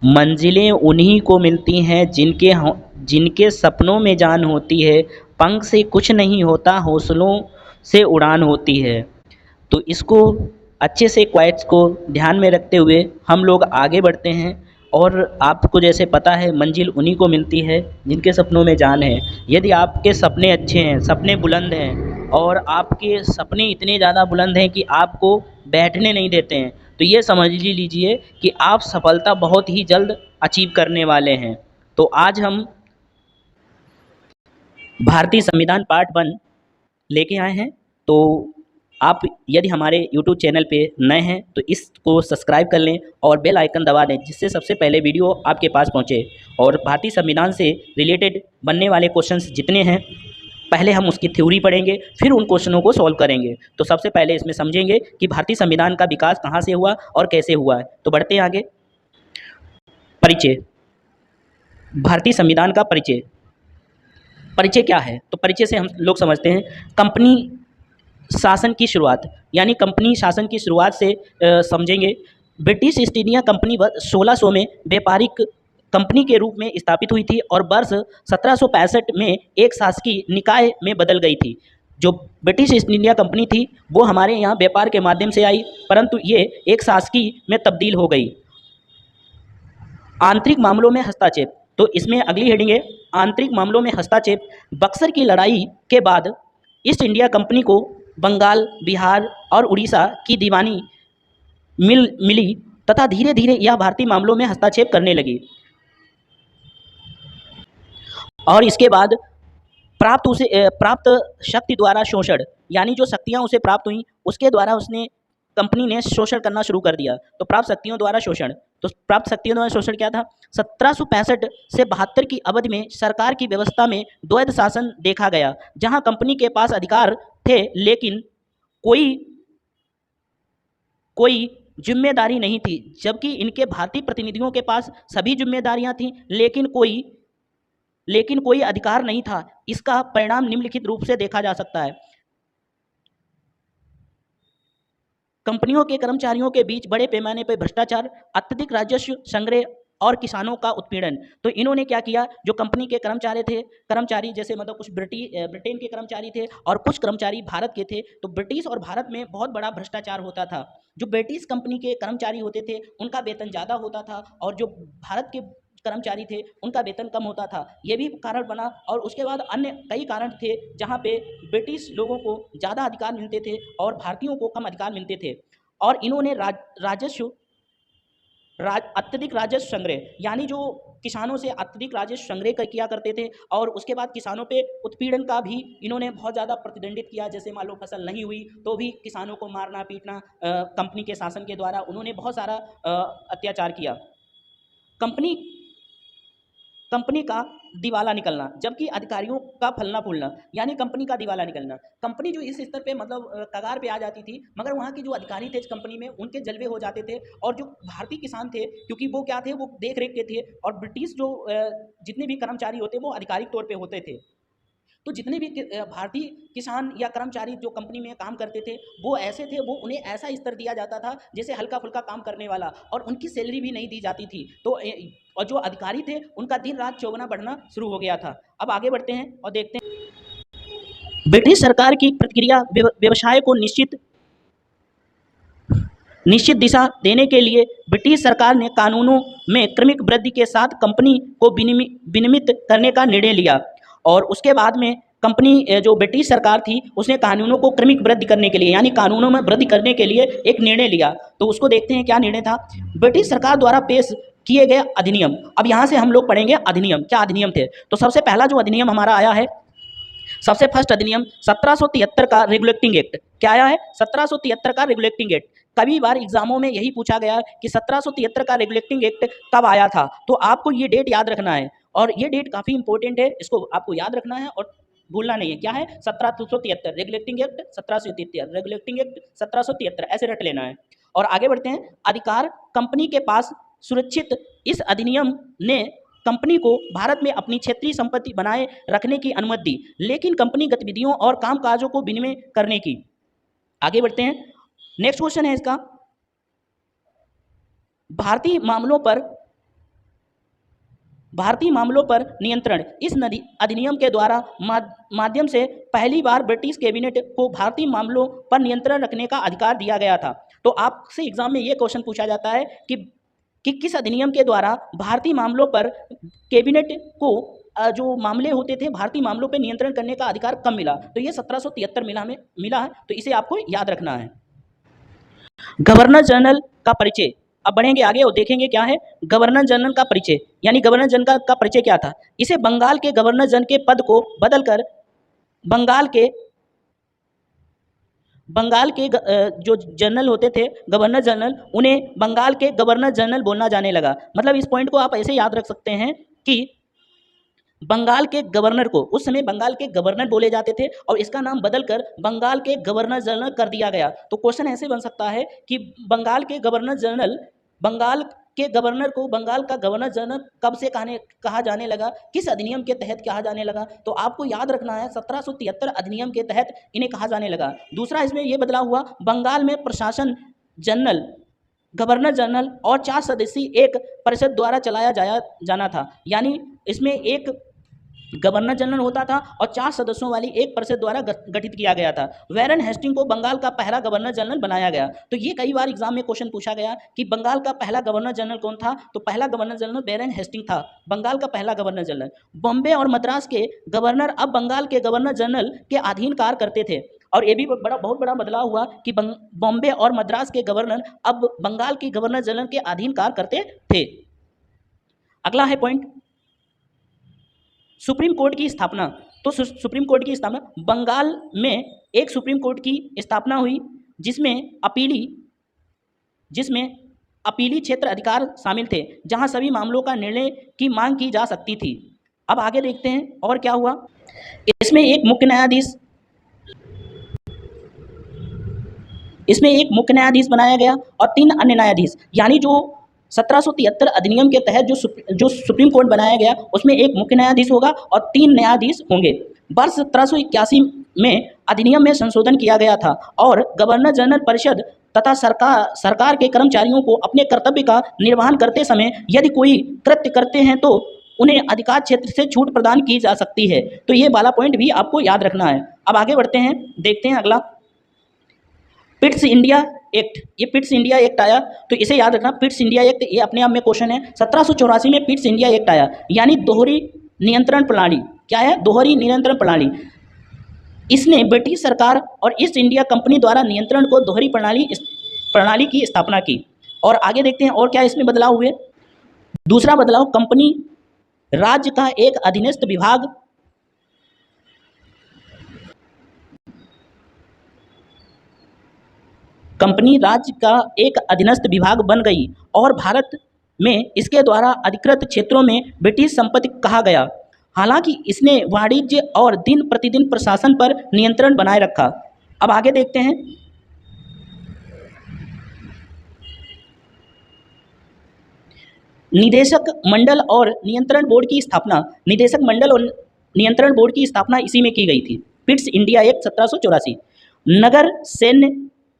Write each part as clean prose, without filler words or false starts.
मंजिलें उन्हीं को मिलती हैं जिनके सपनों में जान होती है। पंख से कुछ नहीं होता, हौसलों से उड़ान होती है। तो इसको अच्छे से क्वाइट्स को ध्यान में रखते हुए हम लोग आगे बढ़ते हैं। और आपको जैसे पता है, मंजिल उन्हीं को मिलती है जिनके सपनों में जान है। यदि आपके सपने अच्छे हैं, सपने बुलंद हैं, और आपके सपने इतने ज़्यादा बुलंद हैं कि आपको बैठने नहीं देते हैं, तो ये समझ लीजिए कि आप सफलता बहुत ही जल्द अचीव करने वाले हैं। तो आज हम भारतीय संविधान पार्ट 1 लेके आए हैं। तो आप यदि हमारे यूट्यूब चैनल पे नए हैं तो इसको सब्सक्राइब कर लें और बेल आइकन दबा दें, जिससे सबसे पहले वीडियो आपके पास पहुंचे। और भारतीय संविधान से रिलेटेड बनने वाले क्वेश्चंस जितने हैं, पहले हम उसकी थ्योरी पढ़ेंगे, फिर उन क्वेश्चनों को सॉल्व करेंगे। तो सबसे पहले इसमें समझेंगे कि भारतीय संविधान का विकास कहाँ से हुआ और कैसे हुआ है। तो बढ़ते हैं आगे। परिचय। भारतीय संविधान का परिचय। परिचय क्या है? तो परिचय से हम लोग समझते हैं कंपनी शासन की शुरुआत, यानी कंपनी शासन की शुरुआत से समझेंगे। ब्रिटिश ईस्ट इंडिया कंपनी 1600 में व्यापारिक कंपनी के रूप में स्थापित हुई थी और वर्ष 1765 में एक शासकीय निकाय में बदल गई थी। जो ब्रिटिश ईस्ट इंडिया कंपनी थी वो हमारे यहाँ व्यापार के माध्यम से आई, परंतु ये एक शासकीय में तब्दील हो गई। आंतरिक मामलों में हस्तक्षेप। तो इसमें अगली हेडिंग है आंतरिक मामलों में हस्तक्षेप। बक्सर की लड़ाई के बाद ईस्ट इंडिया कंपनी को बंगाल, बिहार और उड़ीसा की दीवानी मिली तथा धीरे धीरे यह भारतीय मामलों में हस्तक्षेप करने लगी। और इसके बाद प्राप्त शक्ति द्वारा शोषण, यानी जो शक्तियां उसे प्राप्त हुई उसके द्वारा उसने कंपनी ने शोषण करना शुरू कर दिया। तो प्राप्त शक्तियों द्वारा शोषण। तो प्राप्त शक्तियों द्वारा शोषण क्या था? 1765 से 72 की अवधि में सरकार की व्यवस्था में द्वैध शासन देखा गया, जहां कंपनी के पास अधिकार थे लेकिन कोई कोई जिम्मेदारी नहीं थी, जबकि इनके भारतीय प्रतिनिधियों के पास सभी जिम्मेदारियां थीं लेकिन कोई अधिकार नहीं था। इसका परिणाम निम्नलिखित रूप से देखा जा सकता है। कंपनियों के कर्मचारियों के बीच बड़े पैमाने पर भ्रष्टाचार, अत्यधिक राजस्व संग्रह और किसानों का उत्पीड़न। तो इन्होंने क्या किया, जो कंपनी के कर्मचारी जैसे मतलब कुछ ब्रिटेन के कर्मचारी थे और कुछ कर्मचारी भारत के थे। तो ब्रिटिश और भारत में बहुत बड़ा भ्रष्टाचार होता था। जो ब्रिटिश कंपनी के कर्मचारी होते थे उनका वेतन ज़्यादा होता था और जो भारत के कर्मचारी थे उनका वेतन कम होता था। ये भी कारण बना। और उसके बाद अन्य कई कारण थे जहाँ पे ब्रिटिश लोगों को ज़्यादा अधिकार मिलते थे और भारतीयों को कम अधिकार मिलते थे। और इन्होंने अत्यधिक राजस्व संग्रह, यानी जो किसानों से अत्यधिक राजस्व संग्रह किया करते थे, और उसके बाद किसानों पे उत्पीड़न का भी इन्होंने बहुत ज़्यादा प्रतिदंडित किया। जैसे मान लो फसल नहीं हुई तो भी किसानों को मारना पीटना, कंपनी के शासन के द्वारा उन्होंने बहुत सारा अत्याचार किया। कंपनी का दिवाला निकलना, जबकि अधिकारियों का फलना फूलना, यानी कंपनी का दिवाला निकलना। कंपनी जो इस स्तर पे मतलब कगार पे आ जाती थी, मगर वहाँ के जो अधिकारी थे इस कंपनी में उनके जलवे हो जाते थे। और जो भारतीय किसान थे, क्योंकि वो क्या थे, वो देख रेख के थे, और ब्रिटिश जो जितने भी कर्मचारी होते वो आधिकारिक तौर पर होते थे। तो जितने भी भारतीय किसान या कर्मचारी जो कंपनी में काम करते थे वो ऐसे थे, वो उन्हें ऐसा स्तर दिया जाता था जैसे हल्का फुल्का काम करने वाला, और उनकी सैलरी भी नहीं दी जाती थी। तो और जो अधिकारी थे उनका दिन रात चौगुना बढ़ना शुरू हो गया था। अब आगे बढ़ते हैं और देखते हैं ब्रिटिश सरकार की प्रतिक्रिया। व्यवसाय को निश्चित दिशा देने के लिए ब्रिटिश सरकार ने कानूनों में क्रमिक वृद्धि के साथ कंपनी को विनियमित करने का निर्णय लिया। और उसके बाद में कंपनी जो ब्रिटिश सरकार थी उसने कानूनों को क्रमिक वृद्धि करने के लिए, यानी कानूनों में वृद्धि करने के लिए एक निर्णय लिया। तो उसको देखते हैं क्या निर्णय था। ब्रिटिश सरकार द्वारा पेश किए गए अधिनियम। अब यहाँ से हम लोग पढ़ेंगे अधिनियम, क्या अधिनियम थे। तो सबसे पहला जो अधिनियम हमारा आया है, सबसे फर्स्ट अधिनियम 1773 का रेगुलेटिंग एक्ट। क्या आया है? 1773 का रेगुलेटिंग एक्ट। कभी बार एग्जामों में यही पूछा गया कि 1773 का रेगुलेटिंग एक्ट कब आया था, तो आपको ये डेट याद रखना है। और ये डेट काफ़ी इंपॉर्टेंट है, इसको आपको याद रखना है और भूलना नहीं है। क्या है? 1773 रेगुलेटिंग एक्ट, 1773 रेगुलेटिंग एक्ट, 1773 ऐसे रट लेना है। और आगे बढ़ते हैं। अधिकार कंपनी के पास सुरक्षित। इस अधिनियम ने कंपनी को भारत में अपनी क्षेत्रीय संपत्ति बनाए रखने की अनुमति दी, लेकिन कंपनी गतिविधियों और कामकाजों को विनिमय करने की। आगे बढ़ते हैं। नेक्स्ट क्वेश्चन है इसका, भारतीय मामलों पर भारतीय मामलों पर नियंत्रण। इस अधिनियम के द्वारा माध्यम से पहली बार ब्रिटिश कैबिनेट को भारतीय मामलों पर नियंत्रण रखने का अधिकार दिया गया था। तो आपसे एग्जाम में ये क्वेश्चन पूछा जाता है कि किस अधिनियम के द्वारा भारतीय मामलों पर कैबिनेट को जो मामले होते थे भारतीय मामलों पर नियंत्रण करने का अधिकार कब मिला। तो ये 1773 मिला है। तो इसे आपको याद रखना है। गवर्नर जनरल का परिचय। अब बढ़ेंगे आगे और देखेंगे क्या है गवर्नर जनरल का परिचय, यानी गवर्नर जनरल का परिचय क्या था। इसे बंगाल के गवर्नर जनरल के पद को बदलकर बंगाल के जो जनरल होते थे गवर्नर जनरल, उन्हें बंगाल के गवर्नर जनरल बोलना जाने लगा। मतलब इस पॉइंट को आप ऐसे याद रख सकते हैं कि बंगाल के गवर्नर को उस समय बंगाल के गवर्नर बोले जाते थे और इसका नाम बदलकर बंगाल के गवर्नर जनरल कर दिया गया। तो क्वेश्चन ऐसे बन सकता है कि बंगाल के गवर्नर जनरल बंगाल के गवर्नर को बंगाल का गवर्नर जनरल कब से कहा जाने लगा, किस अधिनियम के तहत कहा जाने लगा। तो आपको याद रखना है 1773 अधिनियम के तहत इन्हें कहा जाने लगा। दूसरा इसमें यह बदलाव हुआ, बंगाल में प्रशासन जनरल गवर्नर जनरल और 4 सदस्यीय एक परिषद द्वारा चलाया जाना था। यानी इसमें एक गवर्नर जनरल होता था और 4 सदस्यों वाली एक परिषद द्वारा गठित किया गया था। वैरन हेस्टिंग को बंगाल का पहला गवर्नर जनरल बनाया गया। तो ये कई बार एग्जाम में क्वेश्चन पूछा गया कि बंगाल का पहला गवर्नर जनरल कौन था। तो पहला गवर्नर जनरल वैरन हेस्टिंग था, बंगाल का पहला गवर्नर जनरल। बॉम्बे और मद्रास के गवर्नर अब बंगाल के गवर्नर जनरल के अधीन कार्य करते थे। और ये भी बहुत बड़ा बदलाव हुआ कि बॉम्बे और मद्रास के गवर्नर अब बंगाल के गवर्नर जनरल के अधीन कार्य करते थे। अगला है पॉइंट सुप्रीम कोर्ट की स्थापना। तो सुप्रीम कोर्ट की स्थापना, बंगाल में एक सुप्रीम कोर्ट की स्थापना हुई जिसमें अपीली क्षेत्र अधिकार शामिल थे, जहां सभी मामलों का निर्णय की मांग की जा सकती थी। अब आगे देखते हैं और क्या हुआ। इसमें एक मुख्य न्यायाधीश बनाया गया और 3 अन्य न्यायाधीश, यानी जो 1773 अधिनियम के तहत जो सुप्रीम कोर्ट बनाया गया उसमें एक मुख्य न्यायाधीश होगा और 3 न्यायाधीश होंगे। वर्ष 1781 में अधिनियम में संशोधन किया गया था और गवर्नर जनरल परिषद तथा सरकार के कर्मचारियों को अपने कर्तव्य का निर्वहन करते समय यदि कोई कृत्य करते हैं तो उन्हें अधिकार क्षेत्र से छूट प्रदान की जा सकती है। तो ये वाला पॉइंट भी आपको याद रखना है। अब आगे बढ़ते हैं, देखते हैं अगला पिट्स इंडिया एक्ट। ये पिट्स इंडिया एक्ट आया तो इसे याद रखना। पिट्स इंडिया एक्ट ये अपने आप में क्वेश्चन है। 1784 में पिट्स इंडिया एक्ट आया, यानी दोहरी नियंत्रण प्रणाली। क्या है? दोहरी नियंत्रण प्रणाली। इसने ब्रिटिश सरकार और ईस्ट इंडिया कंपनी द्वारा नियंत्रण को दोहरी प्रणाली की स्थापना की। और आगे देखते हैं और क्या इसमें बदलाव हुए। दूसरा बदलाव, कंपनी राज्य का एक अधीनस्थ विभाग बन गई और भारत में इसके द्वारा अधिकृत क्षेत्रों में ब्रिटिश संपत्ति कहा गया। हालांकि इसने वाणिज्य और दिन प्रतिदिन प्रशासन पर नियंत्रण बनाए रखा। अब आगे देखते हैं। निदेशक मंडल और नियंत्रण बोर्ड की स्थापना। निदेशक मंडल और नियंत्रण बोर्ड की स्थापना इसी में की गई थी, पिट्स इंडिया एक्ट 1784। नगर, सैन्य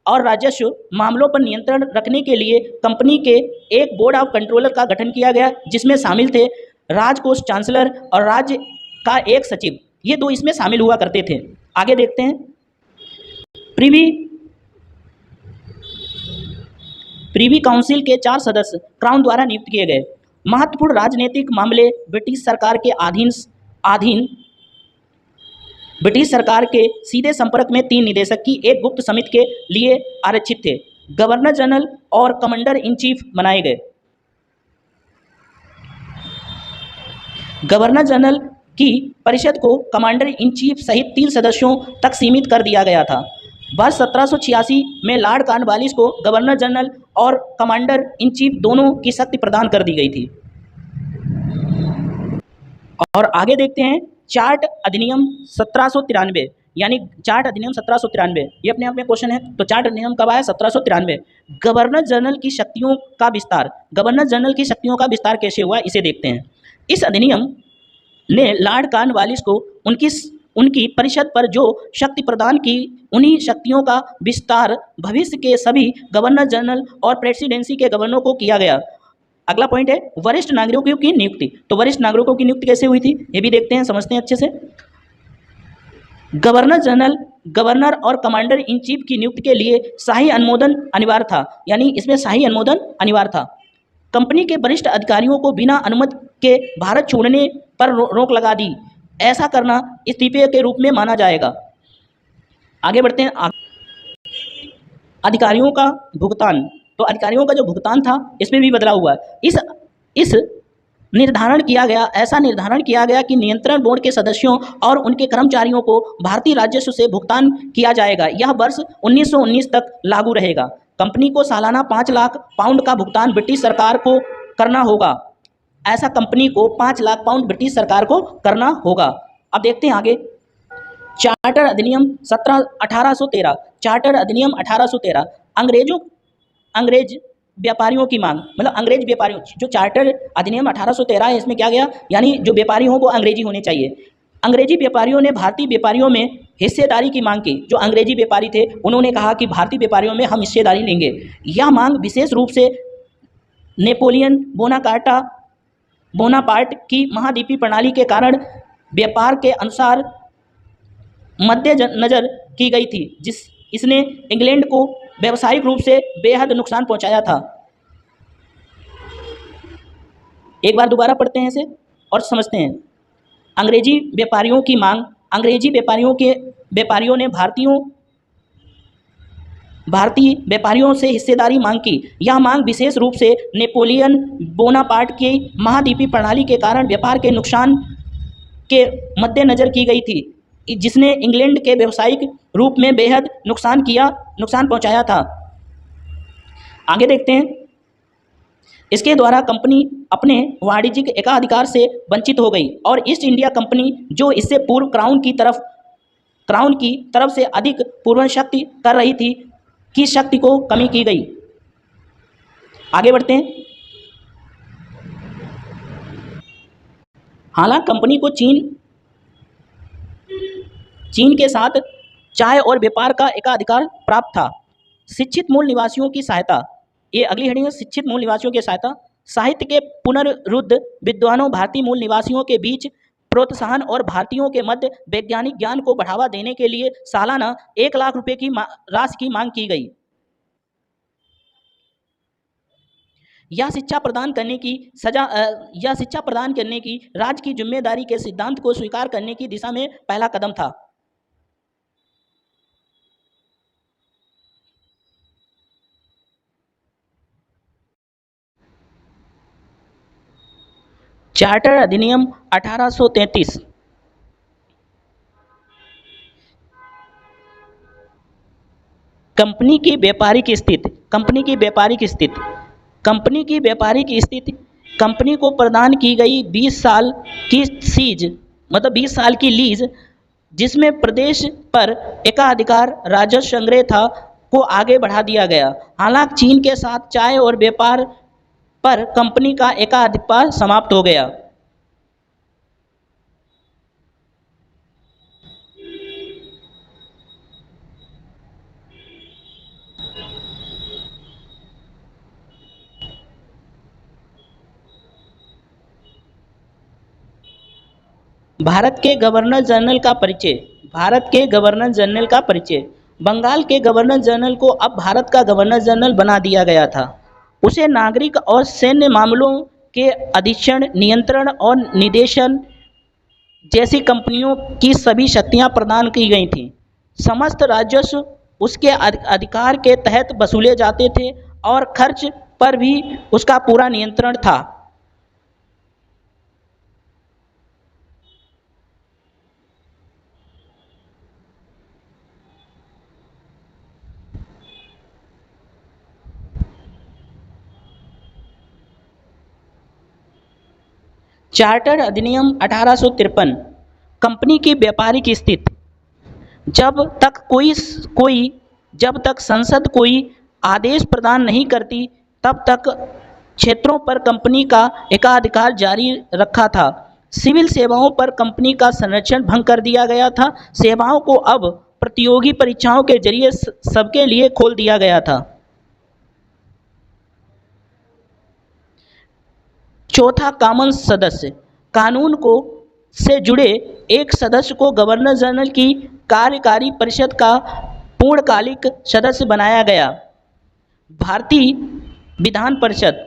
और राजस्व मामलों पर नियंत्रण रखने के लिए कंपनी के एक बोर्ड ऑफ कंट्रोलर का गठन किया गया, जिसमें शामिल थे राजकोष चांसलर और राज्य का एक सचिव। ये 2 इसमें शामिल हुआ करते थे। आगे देखते हैं। प्रीवी काउंसिल के 4 सदस्य क्राउन द्वारा नियुक्त किए गए। महत्वपूर्ण राजनीतिक मामले ब्रिटिश सरकार के सीधे संपर्क में 3 निदेशक की एक गुप्त समिति के लिए आरक्षित थे। गवर्नर जनरल और कमांडर इन चीफ बनाए गए। गवर्नर जनरल की परिषद को कमांडर इन चीफ सहित 3 सदस्यों तक सीमित कर दिया गया था। वर्ष 1786 में लॉर्ड कॉर्नवालिस को गवर्नर जनरल और कमांडर इन चीफ दोनों की शक्ति प्रदान कर दी गई थी। और आगे देखते हैं चार्ट अधिनियम 1793, यानी चार्ट अधिनियम 1793 ये अपने आप में क्वेश्चन है। तो चार्ट अधिनियम कब आया? 1793। गवर्नर जनरल की शक्तियों का विस्तार। गवर्नर जनरल की शक्तियों का विस्तार कैसे हुआ इसे देखते हैं। इस अधिनियम ने लॉर्ड कॉर्नवालिस को उनकी परिषद पर जो शक्ति प्रदान की, उन्हीं शक्तियों का विस्तार भविष्य के सभी गवर्नर जनरल और प्रेसिडेंसी के गवर्नरों को किया गया। अगला पॉइंट है वरिष्ठ नागरिकों की नियुक्ति। तो वरिष्ठ नागरिकों की नियुक्ति कैसे हुई थी ये भी देखते हैं, समझते हैं अच्छे से। गवर्नर जनरल, गवर्नर और कमांडर इन चीफ की नियुक्ति के लिए शाही अनुमोदन अनिवार्य था, यानी इसमें शाही अनुमोदन अनिवार्य था। कंपनी के वरिष्ठ अधिकारियों को बिना अनुमति के भारत छोड़ने पर रोक लगा दी। ऐसा करना इस्तीफे के रूप में माना जाएगा। आगे बढ़ते हैं। अधिकारियों का भुगतान। तो अधिकारियों का जो भुगतान था इसमें भी बदलाव हुआ। इस निर्धारण किया गया, ऐसा निर्धारण किया गया कि नियंत्रण बोर्ड के सदस्यों और उनके कर्मचारियों को भारतीय राजस्व से भुगतान किया जाएगा। यह वर्ष 1919 तक लागू रहेगा। कंपनी को सालाना 5 लाख पाउंड का भुगतान ब्रिटिश सरकार को करना होगा। ऐसा कंपनी को 5 लाख पाउंड ब्रिटिश सरकार को करना होगा। अब देखते हैं आगे। चार्टर अधिनियम 1813। चार्टर अधिनियम 1813 अंग्रेज व्यापारियों की मांग, मतलब अंग्रेज व्यापारियों, जो चार्टर अधिनियम 1813 है इसमें क्या गया, यानी जो व्यापारी हो वो अंग्रेजी होने चाहिए। अंग्रेजी व्यापारियों ने भारतीय व्यापारियों में हिस्सेदारी की मांग की। जो अंग्रेजी व्यापारी थे उन्होंने कहा कि भारतीय व्यापारियों में हम हिस्सेदारी लेंगे। यह मांग विशेष रूप से नेपोलियन बोनापार्ट की महाद्वीपीय प्रणाली के कारण व्यापार के अनुसार मद्देनजर की गई थी, इसने इंग्लैंड को व्यावसायिक रूप से बेहद नुकसान पहुंचाया था। एक बार दोबारा पढ़ते हैं इसे और समझते हैं। अंग्रेजी व्यापारियों की मांग। अंग्रेजी व्यापारियों ने भारतीय व्यापारियों से हिस्सेदारी मांग की। यह मांग विशेष रूप से नेपोलियन बोनापार्ट की महाद्वीपीय प्रणाली के कारण व्यापार के नुकसान के मद्देनजर की गई थी, जिसने इंग्लैंड के व्यावसायिक रूप में बेहद नुकसान पहुंचाया था। आगे देखते हैं। इसके द्वारा कंपनी अपने वाणिज्यिक एकाधिकार से वंचित हो गई और ईस्ट इंडिया कंपनी, जो इससे पूर्व क्राउन की तरफ से अधिक पूर्व शक्ति कर रही थी, की शक्ति को कमी की गई। आगे बढ़ते हैं। हालांकि कंपनी को चीन के साथ चाय और व्यापार का एकाधिकार प्राप्त था। शिक्षित मूल निवासियों की सहायता। ये अगली हेडिंग है, शिक्षित मूल निवासियों की सहायता। साहित्य के पुनरुद्ध विद्वानों, भारतीय मूल निवासियों के बीच प्रोत्साहन और भारतीयों के मध्य वैज्ञानिक ज्ञान को बढ़ावा देने के लिए सालाना 1 लाख रुपए की राशि की मांग की गई। यह शिक्षा प्रदान करने की राज्य की जिम्मेदारी के सिद्धांत को स्वीकार करने की दिशा में पहला कदम था। चार्टर अधिनियम 1833। कंपनी की व्यापारिक स्थिति। कंपनी को प्रदान की गई 20 साल की सीज, मतलब 20 साल की लीज, जिसमें प्रदेश पर एकाधिकार राजस्व संग्रह था, को आगे बढ़ा दिया गया। हालांकि चीन के साथ चाय और व्यापार पर कंपनी का एकाधिकार समाप्त हो गया। भारत के गवर्नर जनरल का परिचय। बंगाल के गवर्नर जनरल को अब भारत का गवर्नर जनरल बना दिया गया था। उसे नागरिक और सैन्य मामलों के अधीक्षण, नियंत्रण और निदेशन जैसी कंपनियों की सभी शक्तियां प्रदान की गई थीं। समस्त राजस्व उसके अधिकार के तहत वसूले जाते थे और खर्च पर भी उसका पूरा नियंत्रण था। चार्टर अधिनियम 1853। कंपनी की व्यापारिक स्थिति। जब तक संसद कोई आदेश प्रदान नहीं करती, तब तक क्षेत्रों पर कंपनी का एकाधिकार जारी रखा था। सिविल सेवाओं पर कंपनी का संरक्षण भंग कर दिया गया था। सेवाओं को अब प्रतियोगी परीक्षाओं के जरिए सबके लिए खोल दिया गया था। चौथा, कॉमन सदस्य। कानून को से जुड़े एक सदस्य को गवर्नर जनरल की कार्यकारी परिषद का पूर्णकालिक सदस्य बनाया गया। भारतीय विधान परिषद।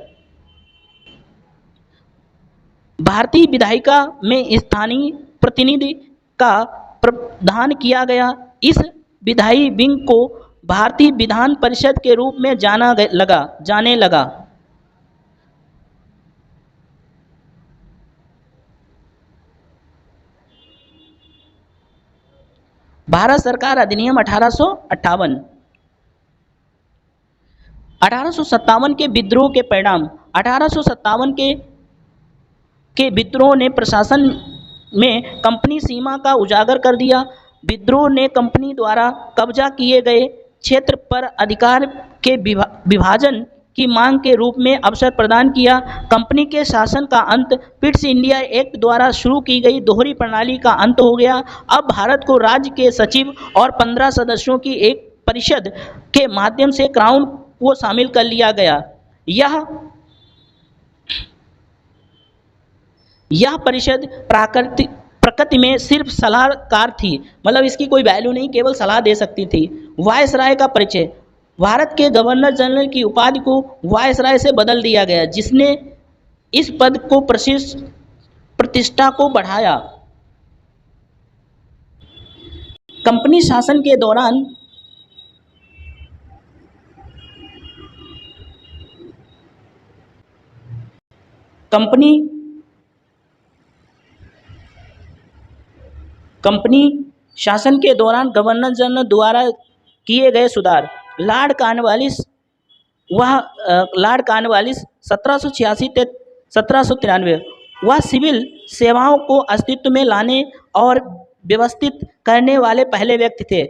भारतीय विधायिका में स्थानीय प्रतिनिधि का प्रावधान किया गया। इस विधायी विंग को भारतीय विधान परिषद के रूप में जाने लगा। भारत सरकार अधिनियम 1858। 1857 के विद्रोह के परिणाम। 1857 के विद्रोह ने प्रशासन में कंपनी सीमा का उजागर कर दिया। विद्रोह ने कंपनी द्वारा कब्जा किए गए क्षेत्र पर अधिकार के विभाजन की मांग के रूप में अवसर प्रदान किया। कंपनी के शासन का अंत, पिट्स इंडिया एक्ट द्वारा शुरू की गई दोहरी प्रणाली का अंत हो गया। अब भारत को राज्य के सचिव और 15 सदस्यों की एक परिषद के माध्यम से क्राउन को शामिल कर लिया गया। यह परिषद प्रकृति में सिर्फ सलाहकार थी, मतलब इसकी कोई वैल्यू नहीं, केवल सलाह दे सकती थी। वायसराय का परिचय। भारत के गवर्नर जनरल की उपाधि को वायसराय से बदल दिया गया, जिसने इस पद को प्रतिष्ठा को बढ़ाया। कंपनी शासन के दौरान कंपनी शासन के दौरान गवर्नर जनरल द्वारा किए गए सुधार। लॉर्ड कॉर्नवालिस 1786 से 1793 वह सिविल सेवाओं को अस्तित्व में लाने और व्यवस्थित करने वाले पहले व्यक्ति थे,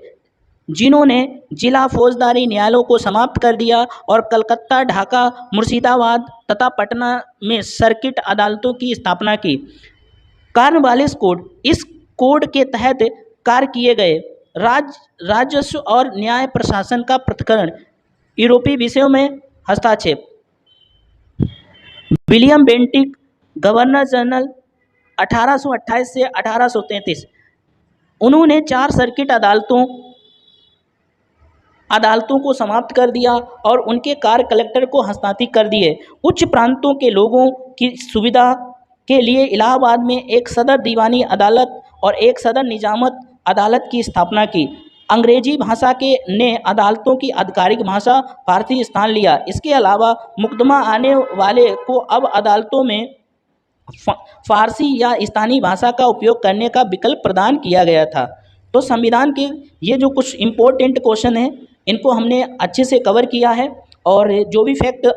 जिन्होंने जिला फौजदारी न्यायालयों को समाप्त कर दिया और कलकत्ता, ढाका, मुर्शिदाबाद तथा पटना में सर्किट अदालतों की स्थापना की। Cornwallis code. इस कोड के तहत कार्य किए गए राजस्व और न्याय प्रशासन का पृथक्करण। यूरोपीय विषयों में हस्तक्षेप। विलियम बेंटिक, गवर्नर जनरल 1828 से 1833। उन्होंने 4 सर्किट अदालतों को समाप्त कर दिया और उनके कार्य कलेक्टर को हस्तांतरित कर दिए। उच्च प्रांतों के लोगों की सुविधा के लिए इलाहाबाद में एक सदर दीवानी अदालत और एक सदर निजामत अदालत की स्थापना की। अंग्रेजी भाषा ने अदालतों की आधिकारिक भाषा फारसी स्थान लिया। इसके अलावा मुकदमा आने वाले को अब अदालतों में फारसी या स्थानीय भाषा का उपयोग करने का विकल्प प्रदान किया गया था। तो संविधान के ये जो कुछ इम्पोर्टेंट क्वेश्चन हैं, इनको हमने अच्छे से कवर किया है और जो भी फैक्ट